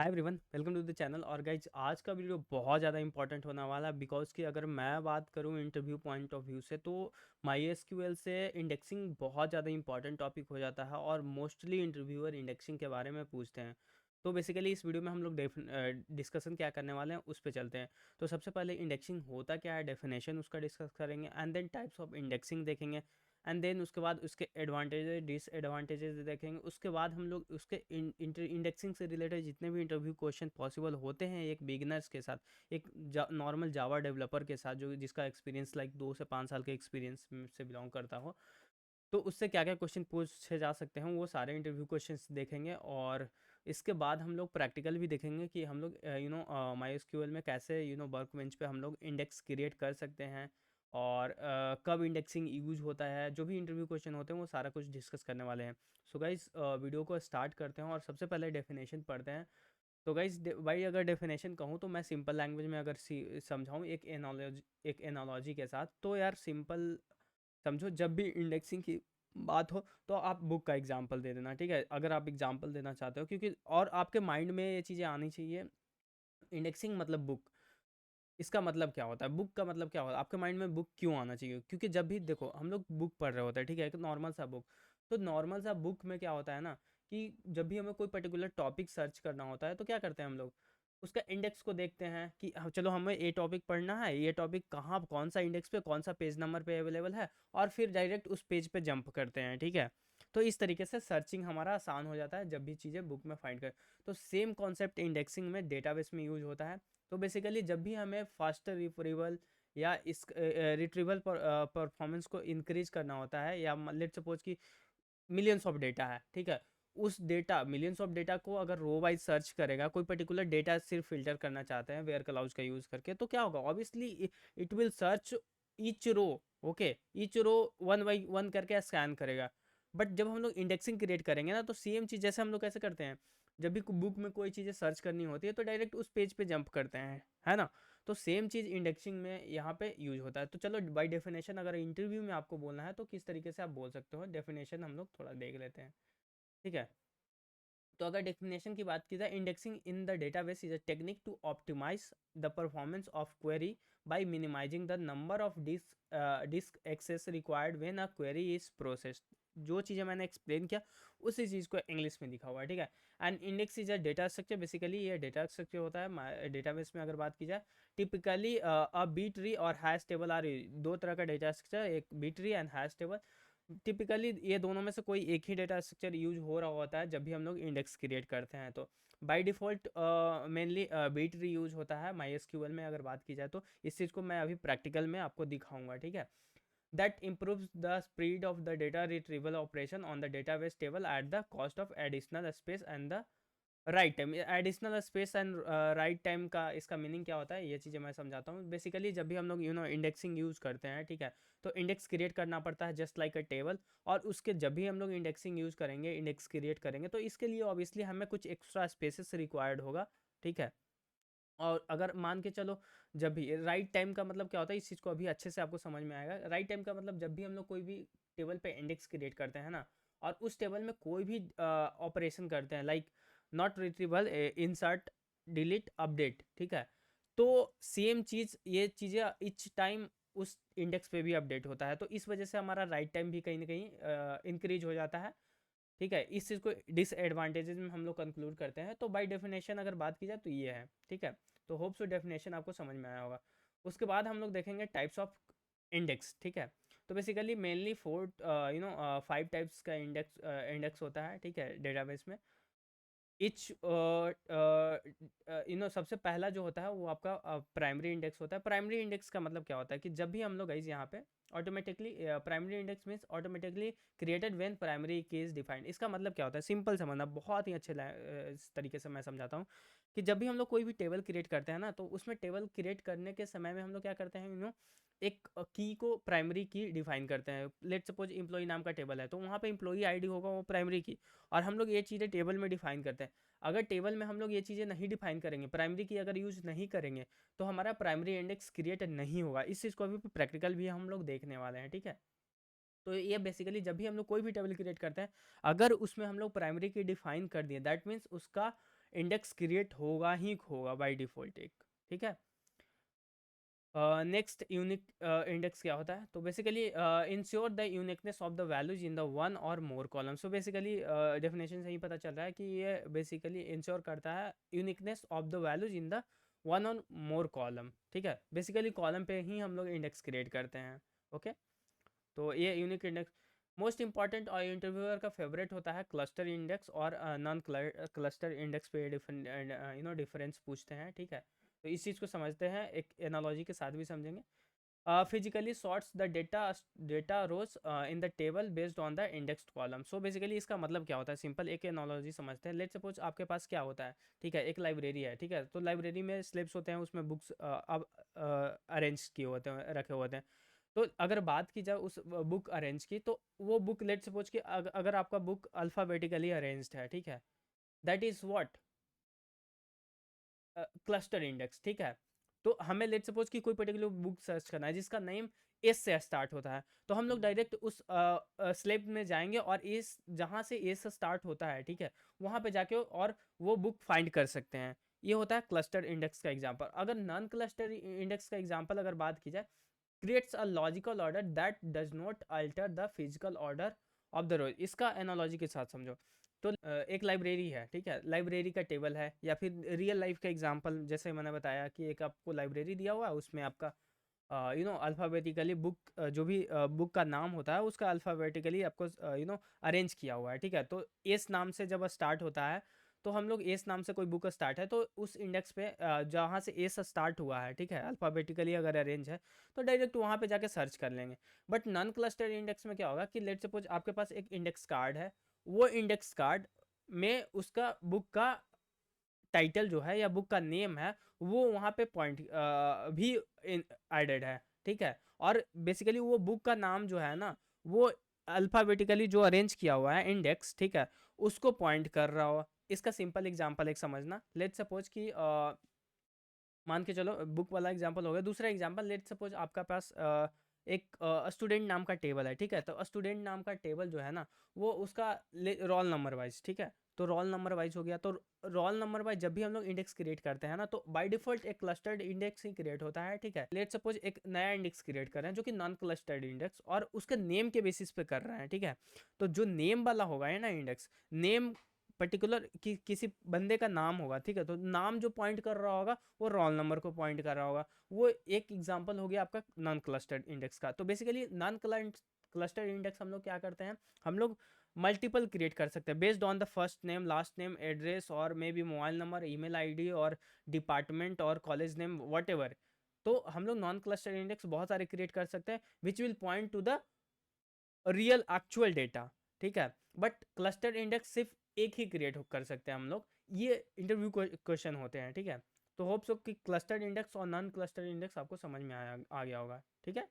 Hi everyone, welcome to the channel. और guys आज का वीडियो बहुत ज़्यादा इंपॉर्टेंट होने वाला है बिकॉज कि अगर मैं बात करूँ इंटरव्यू पॉइंट ऑफ व्यू से तो माई एसक्यूएल से इंडेक्सिंग बहुत ज़्यादा इंपॉर्टेंट टॉपिक हो जाता है और मोस्टली इंटरव्यूअर इंडेक्सिंग के बारे में पूछते हैं। तो बेसिकली इस वीडियो में हम लोग डिस्कशन क्या करने वाले हैं उस पर चलते हैं। तो सबसे पहले इंडेक्सिंग होता क्या है, डेफिनेशन उसका डिस्कस करेंगे and then types of indexing देखेंगे एंड देन उसके बाद उसके एडवांटेजेस डिसएडवांटेजेस देखेंगे। उसके बाद हम लोग उसके इंडेक्सिंग से रिलेटेड जितने भी इंटरव्यू क्वेश्चन पॉसिबल होते हैं एक बिगिनर्स के साथ, एक नॉर्मल जावा डेवलपर के साथ जो जिसका एक्सपीरियंस लाइक 2 से 5 साल के एक्सपीरियंस से बिलोंग करता हो, तो उससे क्या क्या क्वेश्चन पूछे जा सकते हैं वो सारे इंटरव्यू क्वेश्चंस देखेंगे। और इसके बाद हम लोग प्रैक्टिकल भी देखेंगे कि हम लोग माई एसक्यूएल में कैसे वर्क बेंच पे हम लोग इंडेक्स क्रिएट कर सकते हैं और कब इंडेक्सिंग यूज होता है। जो भी इंटरव्यू क्वेश्चन होते हैं वो सारा कुछ डिस्कस करने वाले हैं। सो गाइज वीडियो को स्टार्ट करते हैं और सबसे पहले डेफिनेशन पढ़ते हैं। तो गाइज भाई अगर डेफिनेशन कहूँ तो मैं सिंपल लैंग्वेज में अगर समझाऊँ एक एनालॉजी के साथ, तो यार सिंपल समझो, जब भी इंडेक्सिंग की बात हो तो आप बुक का एग्जांपल दे देना, ठीक है, अगर आप एग्जांपल देना चाहते हो, क्योंकि और आपके माइंड में ये चीज़ें आनी चाहिए। इंडेक्सिंग मतलब बुक, इसका मतलब क्या होता है, बुक का मतलब क्या होता है, आपके माइंड में बुक क्यों आना चाहिए, क्योंकि जब भी देखो हम लोग बुक पढ़ रहे होते हैं, ठीक है, एक नॉर्मल सा बुक, तो नॉर्मल सा बुक में क्या होता है ना कि जब भी हमें कोई पर्टिकुलर टॉपिक सर्च करना होता है तो क्या करते हैं हम लोग, उसका इंडेक्स को देखते हैं कि चलो हमें ये टॉपिक पढ़ना है, ये टॉपिक कहाँ कौन सा इंडेक्स पे कौन सा पेज नंबर पे अवेलेबल है, और फिर डायरेक्ट उस पेज पे जंप करते हैं, ठीक है। तो इस तरीके से सर्चिंग हमारा आसान हो जाता है जब भी चीज़ें बुक में फाइंड कर। तो सेम कॉन्सेप्ट इंडेक्सिंग में डेटाबेस में यूज होता है। तो बेसिकली जब भी हमें फास्टर रिट्रीवल या इस रिट्रीवल परफॉर्मेंस को इंक्रीज करना होता है, या लेट सपोज कि मिलियंस ऑफ डेटा है, ठीक है, उस डेटा मिलियंस ऑफ डेटा को अगर रो वाइज सर्च करेगा, कोई पर्टिकुलर डेटा सिर्फ फिल्टर करना चाहते हैं वेयर क्लाउज का यूज करके, तो क्या होगा, obviously it will search each row. Okay, each row one by one करके स्कैन करेगा। बट जब हम लोग इंडेक्सिंग क्रिएट करेंगे ना, तो सेम चीज़ जैसे हम लोग कैसे करते हैं, जब भी बुक में कोई चीज़ें सर्च करनी होती है तो डायरेक्ट उस पेज पे जंप करते हैं, है ना। तो सेम चीज़ इंडेक्सिंग में यहाँ पे यूज होता है। तो चलो बाय डेफिनेशन अगर इंटरव्यू में आपको बोलना है तो किस तरीके से आप बोल सकते हो, डेफिनेशन हम लोग थोड़ा देख लेते हैं, ठीक है। तो अगर डेफिनेशन की बात की जाए, indexing in the database is a technique to optimise the performance of query by minimising the number of disk access required when a query is processed. जो चीज़ें मैंने एक्सप्लेन किया उसी चीज़ को इंग्लिश में लिखा हुआ है, ठीक है। And index is a data structure, basically ये डेटा स्ट्रक्चर होता है डेटाबेस में। अगर बात की जाए टिपिकली अ बी ट्री और हैश टेबल आर दो तरह का डेटा स्ट्रक्चर, एक B tree and hash table. Typically ये दोनों में से कोई एक ही डेटा स्ट्रक्चर यूज हो रहा होता है जब भी हम लोग इंडेक्स क्रिएट करते हैं। तो by default mainly B tree use होता है माई एसक्यूएल में। अगर बात की जाए तो इस चीज़ को मैं अभी प्रैक्टिकल में आपको दिखाऊंगा, ठीक है। That improves the speed of the data retrieval operation on the database table at the cost of additional space and the right time. Additional space and right time का इसका मीनिंग क्या होता है, ये चीज़ें मैं समझाता हूँ। बेसिकली जब भी हम लोग इंडेक्सिंग यूज़ करते हैं, ठीक है, तो इंडेक्स क्रिएट करना पड़ता है जस्ट लाइक अ टेबल। और उसके जब भी हम लोग इंडेक्सिंग यूज़ करेंगे, इंडेक्स क्रिएट करेंगे, तो इसके लिए ऑब्वियसली हमें कुछ एक्स्ट्रा स्पेसेस रिक्वायर्ड होगा, ठीक है। और अगर मान के चलो, जब भी राइट टाइम का मतलब क्या होता है, इस चीज़ को अभी अच्छे से आपको समझ में आएगा। राइट टाइम का मतलब जब भी हम लोग कोई भी टेबल पे इंडेक्स क्रिएट करते हैं ना, और उस टेबल में कोई भी ऑपरेशन करते हैं like not retrieval, insert, delete, update, ठीक है, तो सेम चीज़ ये चीज़ें इच टाइम उस इंडेक्स पे भी अपडेट होता है। तो इस वजह से हमारा राइट टाइम भी कहीं ना कहीं इंक्रीज हो जाता है, ठीक है। इस चीज़ को डिसएडवांटेजेस में हम लोग कंक्लूड करते हैं। तो बाय डेफिनेशन अगर बात की जाए तो ये है, ठीक है। तो होप सो डेफिनेशन आपको समझ में आया होगा। उसके बाद हम लोग देखेंगे टाइप्स ऑफ इंडेक्स, ठीक है। तो बेसिकली मेनली 5 टाइप्स का इंडेक्स होता है, ठीक है, डेटाबेस में। इच सबसे पहला जो होता है वो आपका प्राइमरी इंडेक्स होता है। प्राइमरी इंडेक्स का मतलब क्या होता है कि जब भी हम लोग गाइस यहाँ पे automatically, primary index means automatically created when primary की इज डिफाइंड। इसका मतलब क्या होता है, सिंपल समझना, बहुत ही अच्छे इस तरीके से मैं समझाता हूँ कि जब भी हम लोग कोई भी टेबल क्रिएट करते हैं ना, तो उसमें टेबल क्रिएट करने के समय में हम लोग क्या करते हैं, एक की को प्राइमरी की डिफाइन करते हैं। लेट सपोज इम्प्लॉई नाम का टेबल है, तो वहाँ पे इम्प्लॉई आईडी होगा वो प्राइमरी की, और हम लोग ये चीज़ें टेबल में डिफाइन करते हैं। अगर टेबल में हम लोग ये चीज़ें नहीं डिफाइन करेंगे, प्राइमरी की अगर यूज़ नहीं करेंगे, तो हमारा प्राइमरी इंडेक्स क्रिएट नहीं होगा। इस चीज़ को अभी प्रैक्टिकल भी हम लोग देखने वाले हैं, ठीक है। तो ये बेसिकली जब भी हम लोग कोई भी टेबल क्रिएट करते हैं, अगर उसमें हम लोग प्राइमरी की डिफाइन कर दिए, दैट मीन्स उसका इंडेक्स क्रिएट होगा ही होगा बाय डिफ़ॉल्ट एक, ठीक है। नेक्स्ट यूनिक इंडेक्स क्या होता है, तो basically ensure the uniqueness of the values in the one और मोर कॉलम। सो बेसिकली डेफिनेशन से ही पता चल रहा है कि ये बेसिकली इंश्योर करता है uniqueness of the values in the one और मोर कॉलम, ठीक है। बेसिकली कॉलम पे ही हम लोग इंडेक्स क्रिएट करते हैं, ओके। तो ये यूनिक इंडेक्स मोस्ट इंपॉर्टेंट और इंटरव्यूअर का फेवरेट होता है क्लस्टर इंडेक्स और नॉन क्लस्टर इंडेक्स पे डिफरेंस पूछते हैं, ठीक है। तो इस चीज़ को समझते हैं, एक एनालॉजी के साथ भी समझेंगे। Physically sorts the data rows in the table based on the indexed column. So basically इसका मतलब क्या होता है, सिंपल एक एनालॉजी समझते हैं। लेट्स सपोज आपके पास क्या होता है, ठीक है, एक लाइब्रेरी है, ठीक है। तो लाइब्रेरी में स्लिप्स होते हैं, उसमें बुक्स अब अरेंज किए होते हैं, रखे होते हैं। तो अगर बात की जाए उस बुक अरेंज की, तो वो बुक लेट्स सपोज कि अगर आपका बुक अल्फ़ाबेटिकली अरेंज्ड है, ठीक है, that is what cluster index, ठीक है। तो हमें लेट सपोज कि कोई पर्टिकुलर बुक सर्च करना है जिसका नेम एस से स्टार्ट होता है, तो हम लोग डायरेक्ट उस स्लेब में जाएंगे और एस जहाँ से एस से स्टार्ट होता है, ठीक है, वहाँ पे जाके और वो बुक फाइंड कर सकते हैं। ये होता है क्लस्टर इंडेक्स का एग्जांपल। अगर नॉन क्लस्टर इंडेक्स का एग्जांपल अगर बात की जाए, creates a logical order that does not alter the physical order of the row। इसका एनालॉजी के साथ समझो। तो एक लाइब्रेरी है, ठीक है, लाइब्रेरी का टेबल है, या फिर रियल लाइफ का एग्जांपल जैसे मैंने बताया कि एक आपको लाइब्रेरी दिया हुआ है, उसमें आपका अल्फ़ाबेटिकली बुक जो भी बुक का नाम होता है उसका अल्फ़ाबेटिकली आपको अरेंज किया हुआ है, ठीक है। तो एस नाम से जब स्टार्ट होता है, तो हम लोग एस नाम से कोई बुक स्टार्ट है, तो उस इंडेक्स पे जहाँ से एस स्टार्ट हुआ है, ठीक है, अल्फ़ाबेटिकली अगर अरेंज है, तो डायरेक्ट वहाँ पे जाके सर्च कर लेंगे। बट नॉन क्लस्टर इंडेक्स में क्या होगा कि लेट सपोज आपके पास एक इंडेक्स कार्ड है, वो इंडेक्स कार्ड में उसका बुक का टाइटल जो है या बुक का नेम है, वो वहाँ पे पॉइंट भी एडेड है, ठीक है। और बेसिकली वो बुक का नाम जो है ना, वो अल्फ़ाबेटिकली जो अरेंज किया हुआ है इंडेक्स, ठीक है, उसको पॉइंट कर रहा हो। इसका सिंपल एग्जांपल एक समझना, लेट सपोज कि मान के चलो बुक वाला एग्जांपल हो गया। दूसरा एग्जांपल, लेट सपोज आपका पास एक स्टूडेंट नाम का टेबल है, ठीक है। तो स्टूडेंट नाम का टेबल जो है ना, वो उसका रोल नंबर वाइज, ठीक है। तो रोल नंबर वाइज हो गया। तो रोल नंबर वाइज जब भी हम लोग इंडेक्स क्रिएट करते हैं ना, तो बाय डिफॉल्ट एक क्लस्टर्ड इंडेक्स ही क्रिएट होता है, ठीक है। लेट सपोज एक नया इंडेक्स क्रिएट कर रहे हैं जो कि नॉन क्लस्टर्ड इंडेक्स, और उसके नेम के बेसिस पे कर रहे हैं, ठीक है। तो जो नेम वाला होगा है ना इंडेक्स, नेम पर्टिकुलर किसी बंदे का नाम होगा, ठीक है। तो नाम जो पॉइंट कर रहा होगा वो रोल नंबर को पॉइंट कर रहा होगा। वो एक एग्जांपल हो गया आपका नॉन क्लस्टर्ड इंडेक्स का। तो बेसिकली नॉन क्लस्टर्ड इंडेक्स हम लोग क्या करते हैं, हम लोग मल्टीपल क्रिएट कर सकते हैं based on the first name, last name, address, और maybe mobile number, email ID, और डिपार्टमेंट और कॉलेज नेम, व्हाटएवर। तो हम लोग नॉन क्लस्टर्ड इंडेक्स बहुत सारे क्रिएट कर सकते हैं which will point two the real actual data, ठीक है। बट क्लस्टर इंडेक्स सिर्फ एक ही क्रिएट कर सकते हैं हम लोग। ये इंटरव्यू क्वेश्चन होते हैं, ठीक है। तो होप सो कि क्लस्टर्ड इंडेक्स और नॉन क्लस्टर्ड इंडेक्स आपको समझ में आ गया होगा, ठीक है।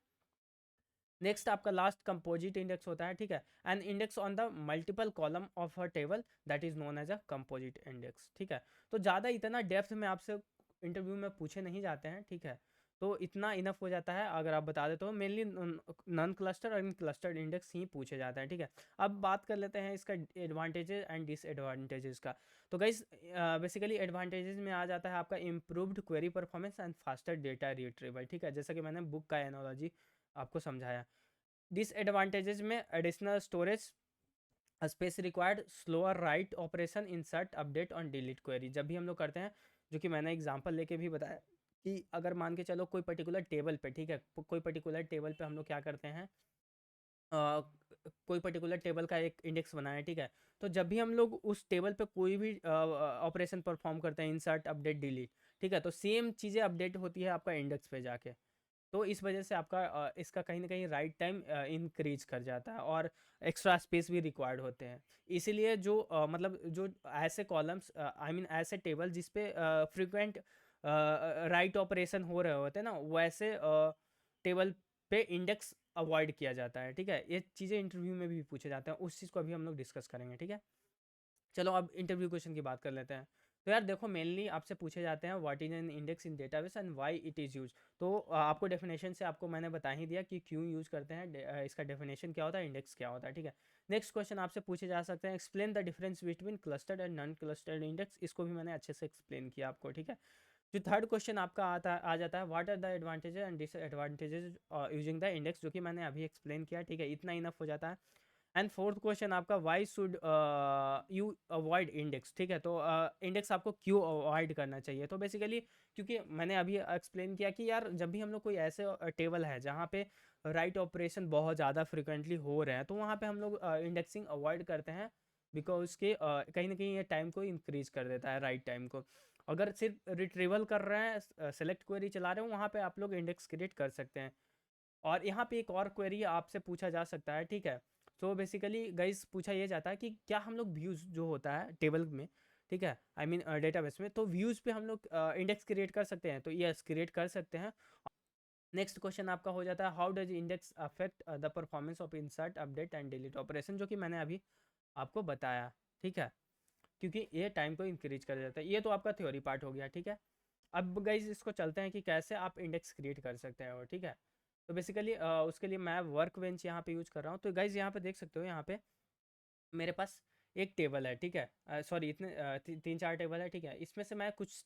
नेक्स्ट आपका लास्ट कंपोजिट इंडेक्स होता है, ठीक है। An index on the multiple column of a table that is known as a composite index, ठीक है। तो ज़्यादा इतना डेप्थ में आपसे इंटरव्यू में पूछे नहीं जाते हैं, ठीक है। तो इतना इनफ हो जाता है अगर आप बता दे, तो मेनली नॉन क्लस्टर और क्लस्टर्ड इंडेक्स ही पूछे जाते हैं, ठीक है। अब बात कर लेते हैं इसका एडवांटेजेस एंड डिसएडवांटेजेस का। तो गाइस बेसिकली एडवांटेजेस में आ जाता है आपका improved query performance and faster data retrieval, ठीक है, जैसा कि मैंने बुक का एनोलॉजी आपको समझाया। डिसएडवांटेजेस में additional storage space required, slower write operation, insert, update on delete query. जब भी हम लोग करते हैं, जो कि मैंने एग्जांपल लेके भी बताया कि अगर मान के चलो कोई पर्टिकुलर टेबल पे, ठीक है, कोई पर्टिकुलर टेबल पे हम लोग क्या करते हैं, कोई पर्टिकुलर टेबल का एक इंडेक्स बनाया है, ठीक है। तो जब भी हम लोग उस टेबल पे कोई भी ऑपरेशन परफॉर्म करते हैं, इंसर्ट, अपडेट, डिलीट, ठीक है, तो सेम चीज़ें अपडेट होती है आपका इंडेक्स पे जाके। तो इस वजह से आपका इसका कहीं ना कहीं राइट टाइम इंक्रीज कर जाता है, और एक्स्ट्रा स्पेस भी रिक्वायर्ड होते हैं। इसीलिए जो मतलब जो ऐसे कॉलम्स, आई मीन ऐसे टेबल जिस पे फ्रिक्वेंट राइट ऑपरेशन हो रहे होते हैं ना, वैसे टेबल पे इंडेक्स अवॉइड किया जाता है, ठीक है। ये चीज़ें इंटरव्यू में भी पूछे जाते हैं, उस चीज़ को अभी हम लोग डिस्कस करेंगे, ठीक है। चलो अब इंटरव्यू क्वेश्चन की बात कर लेते हैं। तो यार देखो, मेनली आपसे पूछे जाते हैं what is an index in database and why it is use. तो आपको डेफिनेशन से आपको मैंने बता ही दिया कि क्यों यूज़ करते हैं, इसका डेफिनेशन क्या होता है, इंडेक्स क्या होता है, ठीक है। नेक्स्ट क्वेश्चन आपसे पूछे जा सकते हैं, explain the difference between clustered and non clustered index. इसको भी मैंने अच्छे से एक्सप्लेन किया आपको, ठीक है। जो थर्ड क्वेश्चन आपका आ जाता है, what are the advantages and disadvantages using the index, जो कि मैंने अभी एक्सप्लेन किया, ठीक है। इतना इनफ हो जाता है। एंड फोर्थ क्वेश्चन आपका, why should you avoid index, ठीक है। तो इंडेक्स आपको क्यों अवॉइड करना चाहिए, तो बेसिकली क्योंकि मैंने अभी एक्सप्लेन किया कि यार जब भी हम लोग कोई ऐसे टेबल है जहाँ पे राइट ऑपरेशन बहुत ज़्यादा फ्रिक्वेंटली हो रहे हैं, तो वहाँ पे हम लोग इंडेक्सिंग अवॉइड करते हैं, बिकॉज के कहीं ना कहीं ये टाइम को इंक्रीज कर देता है, राइट टाइम को। अगर सिर्फ रिट्रीवल कर रहे हैं, सेलेक्ट क्वेरी चला रहे हो, वहाँ पे आप लोग इंडेक्स क्रिएट कर सकते हैं। और यहाँ पे एक और क्वेरी आपसे पूछा जा सकता है, ठीक है। तो बेसिकली गाइस पूछा ये जाता है कि क्या हम लोग व्यूज़ जो होता है टेबल में, ठीक है, आई मीन डेटाबेस में, तो व्यूज़ पे हम लोग इंडेक्स क्रिएट कर सकते हैं, तो यस क्रिएट कर सकते हैं। नेक्स्ट क्वेश्चन आपका हो जाता है, how does index affect the performance of insert update and delete operation, जो कि मैंने अभी आपको बताया, ठीक है। क्योंकि ये टाइम को इंक्रीज कर देता है। ये तो आपका थ्योरी पार्ट हो गया, ठीक है। अब गाइज इसको चलते हैं कि कैसे आप इंडेक्स क्रिएट कर सकते हैं, ठीक है। तो बेसिकली उसके लिए मैं वर्क बेंच यहाँ पे यूज कर रहा हूँ। तो गाइज यहाँ पे देख सकते हो, यहाँ पे मेरे पास एक टेबल है, ठीक है। सॉरी, इतने तीन चार टेबल है, ठीक है। इसमें से मैं कुछ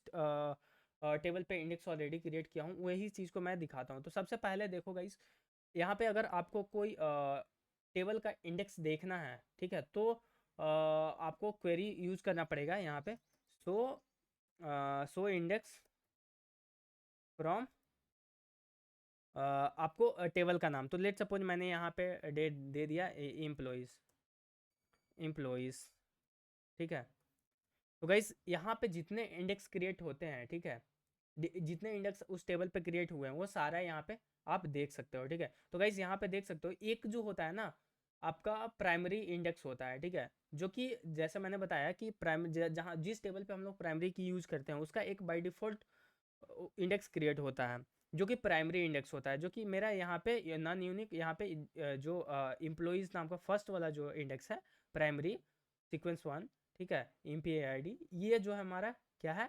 टेबल पे इंडेक्स ऑलरेडी क्रिएट किया हूँ, वही चीज़ को मैं दिखाता हूँ। तो सबसे पहले देखो गाइज, यहाँ पे अगर आपको कोई टेबल का इंडेक्स देखना है, ठीक है, तो आपको क्वेरी यूज करना पड़ेगा यहाँ पे। सो इंडेक्स फ्रॉम आपको टेबल का नाम, तो लेट सपोज मैंने यहाँ पे दे दिया एम्प्लॉयज़, ठीक है। तो गाइस यहाँ पे जितने इंडेक्स क्रिएट होते हैं, ठीक है, जितने इंडेक्स उस टेबल पे क्रिएट हुए हैं वो सारा यहाँ पे आप देख सकते हो, ठीक है। तो गाइस यहाँ पे देख सकते हो, एक जो होता है ना आपका प्राइमरी इंडेक्स होता है, ठीक है, जो कि जैसे मैंने बताया कि जहाँ जिस टेबल पे हम लोग प्राइमरी की यूज़ करते हैं उसका एक बाय डिफ़ॉल्ट इंडेक्स क्रिएट होता है, जो कि प्राइमरी इंडेक्स होता है, जो कि मेरा यहाँ पे नॉन यूनिक, यहाँ पे जो एम्प्लॉयज़ नाम का फर्स्ट वाला जो इंडेक्स है, प्राइमरी सीक्वेंस वन, ठीक है, MPAID, ये जो है हमारा क्या है,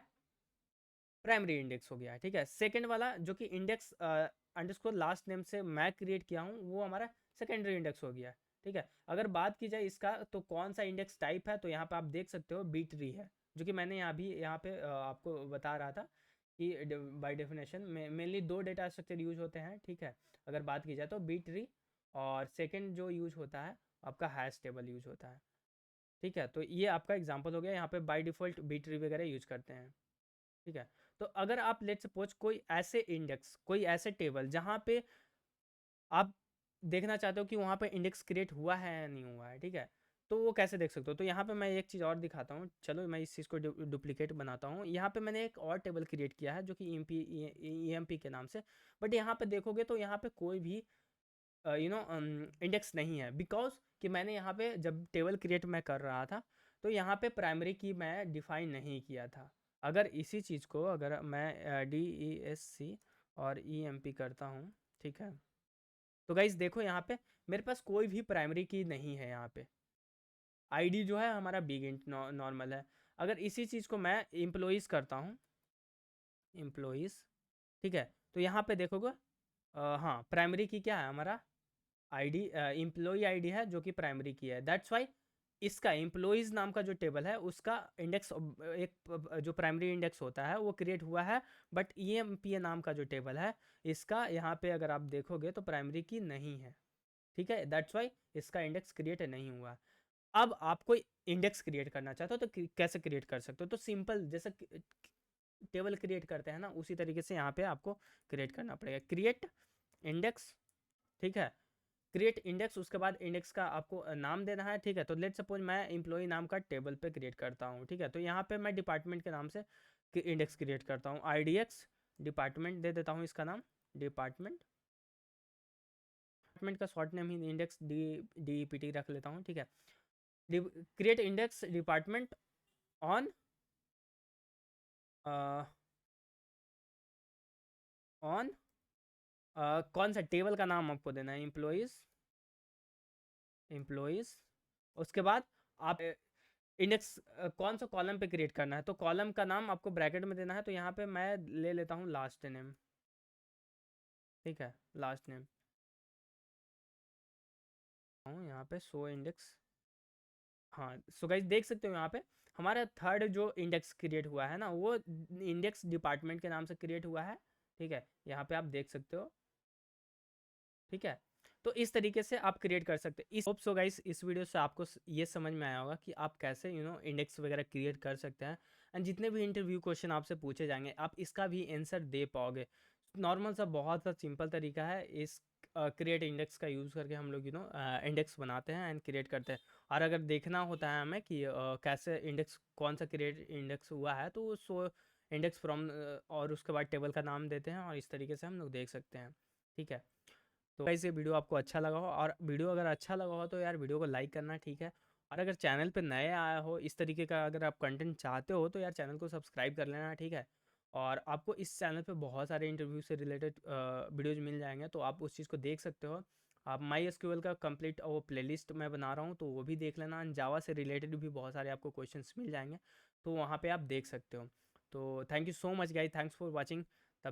प्राइमरी इंडेक्स हो गया, ठीक है। सेकंड वाला जो कि इंडेक्स अंडरस्कोर लास्ट नेम से मैं क्रिएट किया हूँ, वो हमारा सेकेंडरी इंडेक्स हो गया, ठीक है। अगर बात की जाए इसका तो कौन सा इंडेक्स टाइप है, तो यहाँ पे आप देख सकते हो बी ट्री है, जो कि मैंने यहाँ पे आपको बता रहा था कि बाय डेफिनेशन में मेनली दो डेटा स्ट्रक्चर यूज होते हैं, ठीक है। अगर बात की जाए तो बी ट्री, और सेकेंड जो यूज होता है आपका हैश टेबल यूज होता है, ठीक है। तो ये आपका एग्जाम्पल हो गया, यहाँ पे बाय डिफ़ॉल्ट बी ट्री वगैरह यूज करते हैं, ठीक है। तो अगर आप लेट सपोज कोई ऐसे इंडेक्स, कोई ऐसे टेबल जहाँ पे आप देखना चाहते हो कि वहाँ पे इंडेक्स क्रिएट हुआ है या नहीं हुआ है, ठीक है, तो वो कैसे देख सकते हो। तो यहाँ पे मैं एक चीज़ और दिखाता हूँ, चलो मैं इस चीज़ को डुप्लीकेट बनाता हूँ। यहाँ पे मैंने एक और टेबल क्रिएट किया है जो कि EMP के नाम से, बट यहाँ पे देखोगे तो यहाँ पे कोई भी इंडेक्स नहीं है, बिकॉज कि मैंने यहाँ पे जब टेबल क्रिएट मैं कर रहा था तो यहाँ पे प्राइमरी की मैं डिफाइन नहीं किया था। अगर इसी चीज़ को अगर मैं DESC और EMP करता हूँ, ठीक है, तो गाइज देखो यहाँ पे मेरे पास कोई भी प्राइमरी की नहीं है। यहाँ पे ID जो है हमारा बिग इंट नॉर्मल है। अगर इसी चीज़ को मैं एम्प्लॉयज़ करता हूँ, एम्प्लॉयज़, ठीक है, तो यहाँ पे देखोगे हाँ, प्राइमरी की क्या है हमारा आईडी, एम्प्लॉई आईडी है जो कि प्राइमरी की है। दैट्स वाई इसका एम्प्लॉयज़ नाम का जो टेबल है उसका इंडेक्स एक जो प्राइमरी इंडेक्स होता है वो क्रिएट हुआ है, बट EMPA नाम का जो टेबल है इसका यहाँ पे अगर आप देखोगे तो प्राइमरी की नहीं है, ठीक है। दैट्स वाई इसका इंडेक्स क्रिएट नहीं हुआ। अब आप कोई इंडेक्स क्रिएट करना चाहते हो तो कैसे क्रिएट कर सकते हो, तो सिंपल जैसे टेबल क्रिएट करते हैं ना उसी तरीके से यहाँ पे आपको क्रिएट करना पड़ेगा, क्रिएट इंडेक्स, ठीक है। क्रिएट इंडेक्स, उसके बाद इंडेक्स का आपको नाम देना है, ठीक है। तो लेट सपोज मैं एम्प्लॉय नाम का टेबल पे क्रिएट करता हूँ, ठीक है। तो यहाँ पे मैं डिपार्टमेंट के नाम से इंडेक्स क्रिएट करता हूँ, IDX डिपार्टमेंट दे देता हूँ इसका नाम, डिपार्टमेंट, डिपार्टमेंट का शॉर्ट नेम ही इंडेक्स DEPT रख लेता हूँ, ठीक है। Create index department on on कौन सा टेबल का नाम आपको देना है, एम्प्लॉयज़, एम्प्लॉयज़, उसके बाद आप इंडेक्स कौन सा कॉलम पे क्रिएट करना है, तो कॉलम का नाम आपको ब्रैकेट में देना है। तो यहाँ पे मैं ले लेता हूँ लास्ट नेम, ठीक है, लास्ट नेम हूँ यहाँ पे शो इंडेक्स। हाँ, सो गाइस देख सकते हो यहाँ पे हमारा थर्ड जो इंडेक्स क्रिएट हुआ है ना, वो इंडेक्स डिपार्टमेंट के नाम से क्रिएट हुआ है, ठीक है, यहाँ पे आप देख सकते हो, ठीक है। तो इस तरीके से आप क्रिएट कर सकते हैं। इस होप सो गाइस इस वीडियो से आपको ये समझ में आया होगा कि आप कैसे इंडेक्स वगैरह क्रिएट कर सकते हैं। एंड जितने भी इंटरव्यू क्वेश्चन आपसे पूछे जाएंगे आप इसका भी आंसर दे पाओगे। नॉर्मल सा बहुत सा सिंपल तरीका है, इस क्रिएट इंडेक्स का यूज़ करके हम लोग इंडेक्स बनाते हैं एंड क्रिएट करते हैं। और अगर देखना होता है हमें कि कैसे इंडेक्स कौन सा क्रिएट इंडेक्स हुआ है, तो सो इंडेक्स फ्रॉम और उसके बाद टेबल का नाम देते हैं, और इस तरीके से हम लोग देख सकते हैं, ठीक है। तो गाइस ये वीडियो आपको अच्छा लगा हो, और वीडियो अगर अच्छा लगा हो तो यार वीडियो को लाइक करना, ठीक है। और अगर चैनल पे नए आया हो, इस तरीके का अगर आप कंटेंट चाहते हो तो यार चैनल को सब्सक्राइब कर लेना, ठीक है। और आपको इस चैनल पे बहुत सारे इंटरव्यू से रिलेटेड वीडियोज मिल जाएंगे, तो आप उस चीज़ को देख सकते हो। आप माई एसक्यूएल का कंप्लीट वो प्लेलिस्ट मैं बना रहा हूँ, तो वो भी देख लेना। जावा से रिलेटेड भी बहुत सारे आपको क्वेश्चंस मिल जाएंगे, तो वहाँ पे आप देख सकते हो। तो thank you so much guys, thanks for watching.